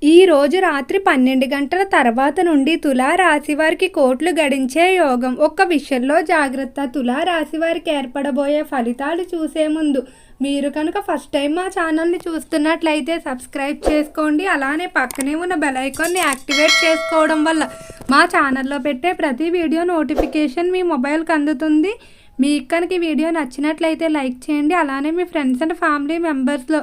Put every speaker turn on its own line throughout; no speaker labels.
ఈ రోజు రాత్రి 12 గంటల తర్వాత నుండి తులా రాశి వారికి కోట్లు గడించే యోగం. ఒక్క విషయంలో జాగ్రత్త. తులా రాశి వారికి ఏర్పడబోయే ఫలితాలు చూసే ముందు మీరు కనుక ఫస్ట్ టైం మా ఛానల్ని చూస్తున్నట్లయితే సబ్స్క్రైబ్ చేసుకోండి. అలానే పక్కనే ఉన్న బెల్ ఐకాన్ని యాక్టివేట్ చేసుకోవడం వల్ల మా ఛానల్లో పెట్టే ప్రతి వీడియో నోటిఫికేషన్ మీ మొబైల్కి అందుతుంది. మీకు కనుక ఈ వీడియో నచ్చినట్లయితే లైక్ చేయండి. అలానే మీ ఫ్రెండ్స్ అండ్ ఫ్యామిలీ మెంబర్స్లో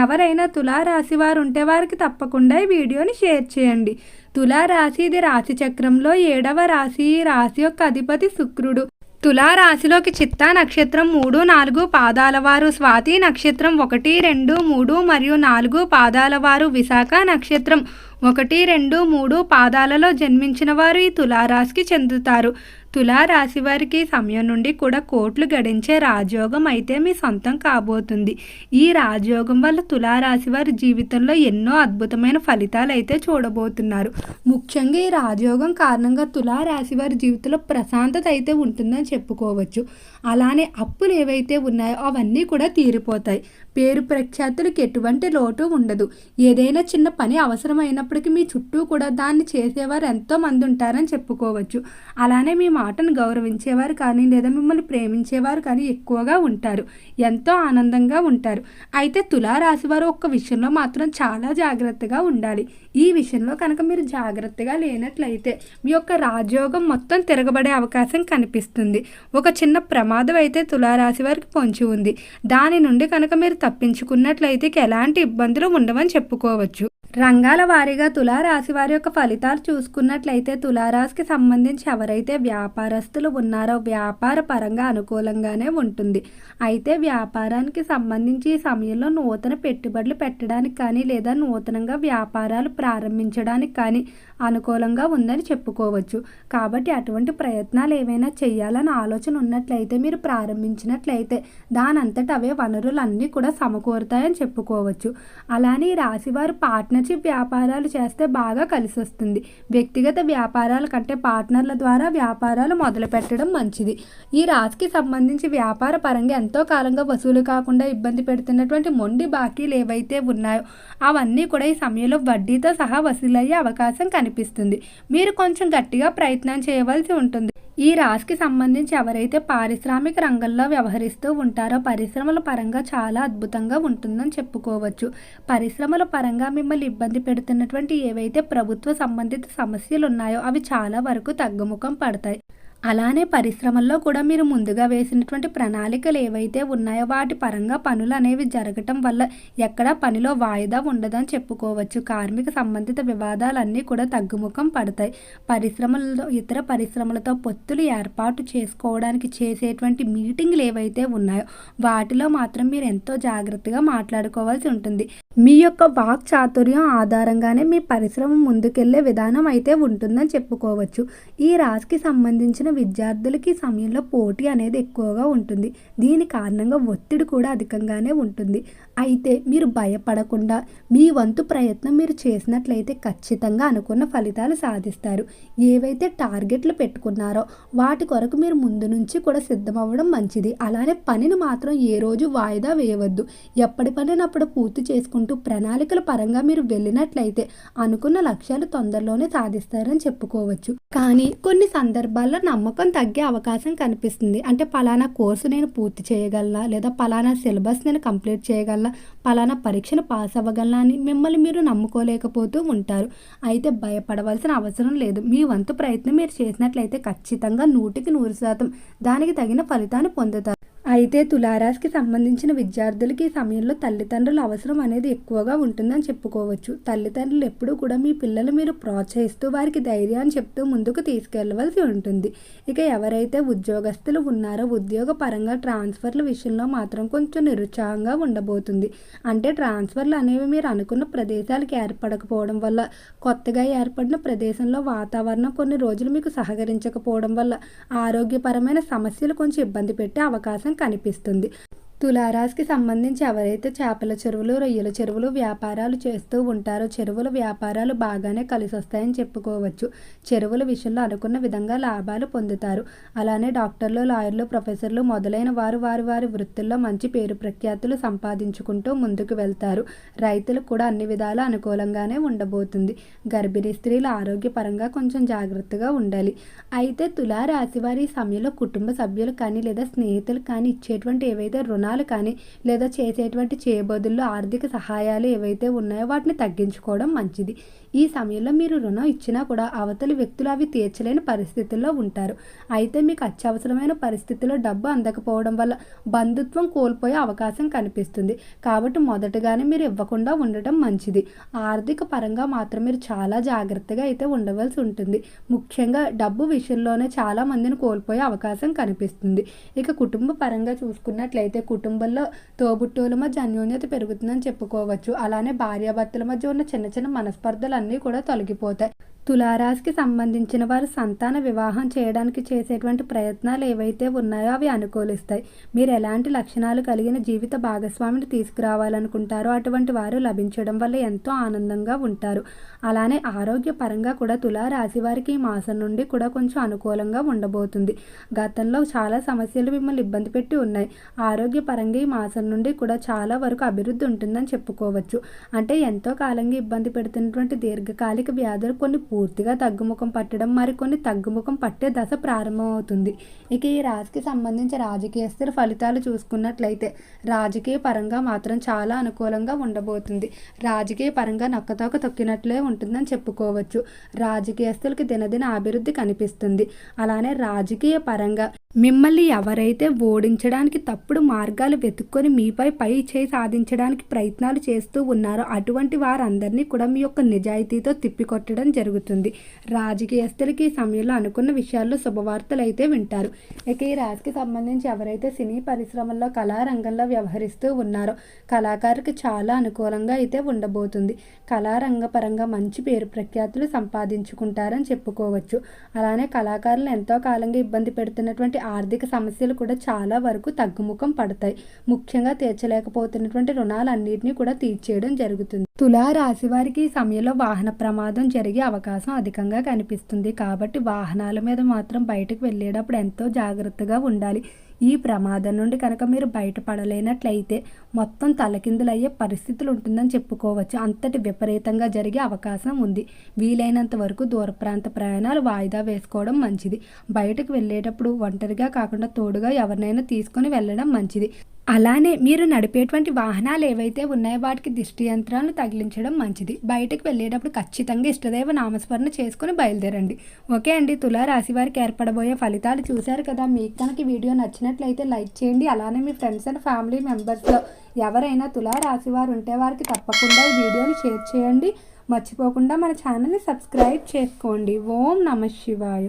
ఎవరైనా తులారాశి వారు ఉంటే వారికి తప్పకుండా ఈ వీడియోని షేర్ చేయండి. తులారాశి ఇది రాశి చక్రంలో 7వ రాశి. ఈ రాశి యొక్క అధిపతి శుక్రుడు. తులారాశిలోకి చిత్తా నక్షత్రం 3, 4 పాదాల వారు, స్వాతి నక్షత్రం 1, 2, 3 మరియు 4 పాదాల వారు, విశాఖ నక్షత్రం 1, 2, 3 పాదాలలో జన్మించిన వారు ఈ తులారాశికి చెందుతారు. తులారాశి వారికి సమయం నుండి కూడా కోట్లు గడించే రాజయోగం అయితే మీ సొంతం కాబోతుంది. ఈ రాజయోగం వల్ల తులారాశి వారి జీవితంలో ఎన్నో అద్భుతమైన ఫలితాలు అయితే చూడబోతున్నారు. ముఖ్యంగా ఈ రాజయోగం కారణంగా తులారాశి వారి జీవితంలో ప్రశాంతత అయితే ఉంటుందని చెప్పుకోవచ్చు. అలానే అప్పులు ఏవైతే ఉన్నాయో అవన్నీ కూడా తీరిపోతాయి. పేరు ప్రఖ్యాతులకు ఎటువంటి లోటు ఉండదు. ఏదైనా చిన్న పని అవసరమైనప్పటికీ మీ చుట్టూ కూడా దాన్ని చేసేవారు ఎంతోమంది ఉంటారని చెప్పుకోవచ్చు. అలానే మీ మాటను గౌరవించేవారు కానీ లేదా మిమ్మల్ని ప్రేమించేవారు కానీ ఎక్కువగా ఉంటారు. ఎంతో ఆనందంగా ఉంటారు. అయితే తులారాశి వారు ఒక్క విషయంలో మాత్రం చాలా జాగ్రత్తగా ఉండాలి. ఈ విషయంలో కనుక మీరు జాగ్రత్తగా లేనట్లయితే మీ యొక్క రాజయోగం మొత్తం తిరగబడే అవకాశం కనిపిస్తుంది. ఒక చిన్న ప్రమాదం అయితే తులారాశి వారికి పొంచి ఉంది. దాని నుండి కనుక మీరు తప్పించుకున్నట్లయితే ఎలాంటి ఇబ్బందులు ఉండవని చెప్పుకోవచ్చు. రంగాల వారీగా తులారాశి వారి యొక్క ఫలితాలు చూసుకున్నట్లయితే తులారాశికి సంబంధించి ఎవరైతే వ్యాపారస్తులు ఉన్నారో వ్యాపార పరంగా అనుకూలంగానే ఉంటుంది. అయితే వ్యాపారానికి సంబంధించి ఈ సమయంలో నూతన పెట్టుబడులు పెట్టడానికి కానీ లేదా నూతనంగా వ్యాపారాలు ప్రారంభించడానికి కానీ అనుకూలంగా ఉందని చెప్పుకోవచ్చు. కాబట్టి అటువంటి ప్రయత్నాలు ఏవైనా చేయాలని ఆలోచన ఉన్నట్లయితే మీరు ప్రారంభించినట్లయితే దానంతట అవే వనరులన్నీ కూడా సమకూరుతాయని చెప్పుకోవచ్చు. అలానే ఈ రాశివారు పార్ట్నర్షిప్ వ్యాపారాలు చేస్తే బాగా కలిసి వస్తుంది. వ్యక్తిగత వ్యాపారాల కంటే పార్ట్నర్ల ద్వారా వ్యాపారాలు మొదలు పెట్టడం మంచిది. ఈ రాశికి సంబంధించి వ్యాపార పరంగా ఎంతో కాలంగా వసూలు కాకుండా ఇబ్బంది పెడుతున్నటువంటి మొండి బాకీలు ఏవైతే ఉన్నాయో అవన్నీ కూడా ఈ సమయంలో వడ్డీతో సహా వసూలయ్యే అవకాశం కనిపిస్తుంది. మీరు కొంచెం గట్టిగా ప్రయత్నం చేయవలసి ఉంటుంది. ఈ రాశికి సంబంధించి ఎవరైతే పారిశ్రామిక రంగంలో వ్యవహరిస్తూ ఉంటారో పరిశ్రమల పరంగా చాలా అద్భుతంగా ఉంటుందని చెప్పుకోవచ్చు. పరిశ్రమల పరంగా మిమ్మల్ని ఇబ్బంది పెడుతున్నటువంటి ఏవైతే ప్రభుత్వ సంబంధిత సమస్యలు ఉన్నాయో అవి చాలా వరకు తగ్గుముఖం పడతాయి. అలానే పరిశ్రమల్లో కూడా మీరు ముందుగా వేసినటువంటి ప్రణాళికలు ఏవైతే ఉన్నాయో వాటి పరంగా పనులు అనేవి జరగటం వల్ల ఎక్కడా పనిలో వాయిదా ఉండదని చెప్పుకోవచ్చు. కార్మిక సంబంధిత వివాదాలన్నీ కూడా తగ్గుముఖం పడతాయి. పరిశ్రమల్లో ఇతర పరిశ్రమలతో పొత్తులు ఏర్పాటు చేసుకోవడానికి చేసేటువంటి మీటింగ్లు ఏవైతే ఉన్నాయో వాటిలో మాత్రం మీరు ఎంతో జాగ్రత్తగా మాట్లాడుకోవాల్సి ఉంటుంది. మీ యొక్క వాక్ చాతుర్యం ఆధారంగానే మీ పరిశ్రమ ముందుకెళ్లే విధానం అయితే ఉంటుందని చెప్పుకోవచ్చు. ఈ రాశికి సంబంధించిన విద్యార్థులకి సమయంలో పోటీ అనేది ఎక్కువగా ఉంటుంది. దీని కారణంగా ఒత్తిడి కూడా అధికంగానే ఉంటుంది. అయితే మీరు భయపడకుండా మీ వంతు ప్రయత్నం మీరు చేసినట్లయితే ఖచ్చితంగా అనుకున్న ఫలితాలు సాధిస్తారు. ఏవైతే టార్గెట్లు పెట్టుకున్నారో వాటి కొరకు మీరు ముందు నుంచి కూడా సిద్ధమవ్వడం మంచిది. అలానే పనిని మాత్రం ఏ రోజు వాయిదా వేయవద్దు. ఎప్పటి పనిని అప్పుడు పూర్తి చేసుకుంటూ ప్రణాళికల పరంగా మీరు వెళ్ళినట్లయితే అనుకున్న లక్ష్యాలు తొందరలోనే సాధిస్తారని చెప్పుకోవచ్చు. కానీ కొన్ని సందర్భాల్లో నమ్మకం తగ్గే అవకాశం కనిపిస్తుంది. అంటే పలానా కోర్సు నేను పూర్తి చేయగలనా లేదా పలానా సిలబస్ నేను కంప్లీట్ చేయగలనా, పలానా పరీక్షను పాస్ అవ్వగలనా అని మిమ్మల్ని మీరు నమ్ముకోలేకపోతూ ఉంటారు. అయితే భయపడవలసిన అవసరం లేదు. మీ వంతు ప్రయత్నం మీరు చేసినట్లయితే ఖచ్చితంగా 100% దానికి తగిన ఫలితాన్ని పొందుతారు. అయితే తులారాశికి సంబంధించిన విద్యార్థులకి ఈ సమయంలో తల్లిదండ్రుల అవసరం అనేది ఎక్కువగా ఉంటుందని చెప్పుకోవచ్చు. తల్లిదండ్రులు ఎప్పుడూ కూడా మీ పిల్లలు మీరు ప్రోత్సహిస్తూ వారికి ధైర్యాన్ని చెప్తూ ముందుకు తీసుకెళ్లవలసి ఉంటుంది. ఇక ఎవరైతే ఉద్యోగస్తులు ఉన్నారో ఉద్యోగ పరంగా ట్రాన్స్ఫర్ల విషయంలో మాత్రం కొంచెం నిరుత్సాహంగా ఉండబోతుంది. అంటే ట్రాన్స్ఫర్లు అనేవి మీరు అనుకున్న ప్రదేశాలకు ఏర్పడకపోవడం వల్ల, కొత్తగా ఏర్పడిన ప్రదేశంలో వాతావరణం కొన్ని రోజులు మీకు సహకరించకపోవడం వల్ల ఆరోగ్యపరమైన సమస్యలు కొంచెం ఇబ్బంది పెట్టే అవకాశం కనిపిస్తుంది. తులారాశికి సంబంధించి ఎవరైతే చేపల చెరువులు, రొయ్యల చెరువులు వ్యాపారాలు చేస్తూ ఉంటారో చెరువుల వ్యాపారాలు బాగానే కలిసి వస్తాయని చెప్పుకోవచ్చు. చెరువుల విషయంలో అనుకున్న విధంగా లాభాలు పొందుతారు. అలానే డాక్టర్లు, లాయర్లు, ప్రొఫెసర్లు మొదలైన వారు వారి వారి వృత్తుల్లో మంచి పేరు ప్రఖ్యాతులు సంపాదించుకుంటూ ముందుకు వెళ్తారు. రైతులకు కూడా అన్ని విధాలా అనుకూలంగానే ఉండబోతుంది. గర్భిణీ స్త్రీలు ఆరోగ్యపరంగా కొంచెం జాగ్రత్తగా ఉండాలి. అయితే తులారాశి వారి ఈ సమయంలో కుటుంబ సభ్యులు కానీ లేదా స్నేహితులు కానీ ఇచ్చేటువంటి ఏవైతే రుణాలు కానీ లేదా చేసేటువంటి చేయబదుల్లో ఆర్థిక సహాయాలు ఏవైతే ఉన్నాయో వాటిని తగ్గించుకోవడం మంచిది. ఈ సమయంలో మీరు రుణం ఇచ్చినా కూడా అవతలి వ్యక్తులు అవి తీర్చలేని పరిస్థితుల్లో ఉంటారు. అయితే మీకు అత్యవసరమైన పరిస్థితుల్లో డబ్బు అందకపోవడం వల్ల బంధుత్వం కోల్పోయే అవకాశం కనిపిస్తుంది. కాబట్టి మొదటగానే మీరు ఇవ్వకుండా ఉండటం మంచిది. ఆర్థిక పరంగా మాత్రం మీరు చాలా జాగ్రత్తగా అయితే ఉండవలసి ఉంటుంది. ముఖ్యంగా డబ్బు విషయంలోనే చాలా మందిని కోల్పోయే అవకాశం కనిపిస్తుంది. ఇక కుటుంబ పరంగా చూసుకున్నట్లయితే కుటుంబంలో తోబుట్టువుల మధ్య అన్యోన్యత పెరుగుతుందని చెప్పుకోవచ్చు. అలానే భార్యాభర్తల మధ్య ఉన్న చిన్న చిన్న మనస్పర్ధలు అన్నీ కూడా తొలగిపోతాయి. తులారాశికి సంబంధించిన వారు సంతాన వివాహం చేయడానికి చేసేటువంటి ప్రయత్నాలు ఏవైతే ఉన్నాయో అవి అనుకూలిస్తాయి. మీరు ఎలాంటి లక్షణాలు కలిగిన జీవిత భాగస్వామిని తీసుకురావాలనుకుంటారో అటువంటి వారు లభించడం వల్ల ఎంతో ఆనందంగా ఉంటారు. అలానే ఆరోగ్యపరంగా కూడా తులారాశి వారికి ఈ మాసం నుండి కూడా కొంచెం అనుకూలంగా ఉండబోతుంది. గతంలో చాలా సమస్యలు మిమ్మల్ని ఇబ్బంది పెట్టి ఉన్నాయి. ఆరోగ్యపరంగా ఈ మాసం నుండి కూడా చాలా వరకు అభివృద్ధి ఉంటుందని చెప్పుకోవచ్చు. అంటే ఎంతో కాలంగా ఇబ్బంది పెడుతున్నటువంటి దీర్ఘకాలిక వ్యాధులు కొన్ని పూర్తిగా తగ్గుముఖం పట్టడం, మరికొన్ని తగ్గుముఖం పట్టే దశ ప్రారంభమవుతుంది. ఇక ఈ రాశికి సంబంధించి రాజకీయస్తుల ఫలితాలు చూసుకున్నట్లయితే రాజకీయ పరంగా మాత్రం చాలా అనుకూలంగా ఉండబోతుంది. రాజకీయ పరంగా నక్కతోక తొక్కినట్లే ఉంటుందని చెప్పుకోవచ్చు. రాజకీయస్తులకి దినదిన అభివృద్ధి కనిపిస్తుంది. అలానే రాజకీయ పరంగా మిమ్మల్ని ఎవరైతే ఓడించడానికి తప్పుడు మార్గాలు వెతుక్కొని మీపై పై చేయి సాధించడానికి ప్రయత్నాలు చేస్తూ ఉన్నారో అటువంటి వారందరినీ కూడా మీ యొక్క నిజాయితీతో తిప్పికొట్టడం జరుగుతుంది. రాజకీయస్తులకి ఈ సమయంలో అనుకున్న విషయాల్లో శుభవార్తలు అయితే వింటారు. ఇక ఈ రాశికి సంబంధించి ఎవరైతే సినీ పరిశ్రమల్లో కళారంగంలో వ్యవహరిస్తూ ఉన్నారో కళాకారులకు చాలా అనుకూలంగా అయితే ఉండబోతుంది. కళారంగ పరంగా మంచి పేరు ప్రఖ్యాతులు సంపాదించుకుంటారని చెప్పుకోవచ్చు. అలానే కళాకారులు ఎంతో కాలంగా ఇబ్బంది పెడుతున్నటువంటి ఆర్థిక సమస్యలు కూడా చాలా వరకు తగ్గుముఖం పడతాయి. ముఖ్యంగా తీర్చలేకపోతున్నటువంటి రుణాలన్నింటినీ కూడా తీర్చేయడం జరుగుతుంది. తులా రాశి వారికి ఈ సమయంలో వాహన ప్రమాదం జరిగే అవకాశం అధికంగా కనిపిస్తుంది. కాబట్టి వాహనాల మీద మాత్రం బయటకు వెళ్ళేటప్పుడు ఎంతో జాగ్రత్తగా ఉండాలి. ఈ ప్రమాదం నుండి కనుక మీరు బయటపడలేనట్లయితే మొత్తం తలకిందులయ్యే పరిస్థితులు ఉంటుందని చెప్పుకోవచ్చు. అంతటి విపరీతంగా జరిగే అవకాశం ఉంది. వీలైనంత వరకు దూర ప్రాంత ప్రయాణాలు వాయిదా వేసుకోవడం మంచిది. బయటకు వెళ్ళేటప్పుడు ఒంటరిగా కాకుండా తోడుగా ఎవరినైనా తీసుకొని వెళ్ళడం మంచిది. అలానే మీరు నడిపేటువంటి వాహనాలు ఏవైతే ఉన్నాయో వాటికి దిష్టి యంత్రాలను తగిలించడం మంచిది. బయటకు వెళ్ళేటప్పుడు ఖచ్చితంగా ఇష్టదైవ నామస్మరణ చేసుకుని బయలుదేరండి. ఓకే అండి, తులారాశి వారికి ఏర్పడబోయే ఫలితాలు చూశారు కదా. మీకు కనుక వీడియో నచ్చినట్లయితే లైక్ చేయండి. అలానే మీ ఫ్రెండ్స్ అండ్ ఫ్యామిలీ మెంబర్స్లో ఎవరైనా తులారాశి వారు ఉంటే వారికి తప్పకుండా ఈ వీడియోని షేర్ చేయండి. మర్చిపోకుండా మన ఛానల్ని సబ్స్క్రైబ్ చేసుకోండి. ఓం నమః శివాయ.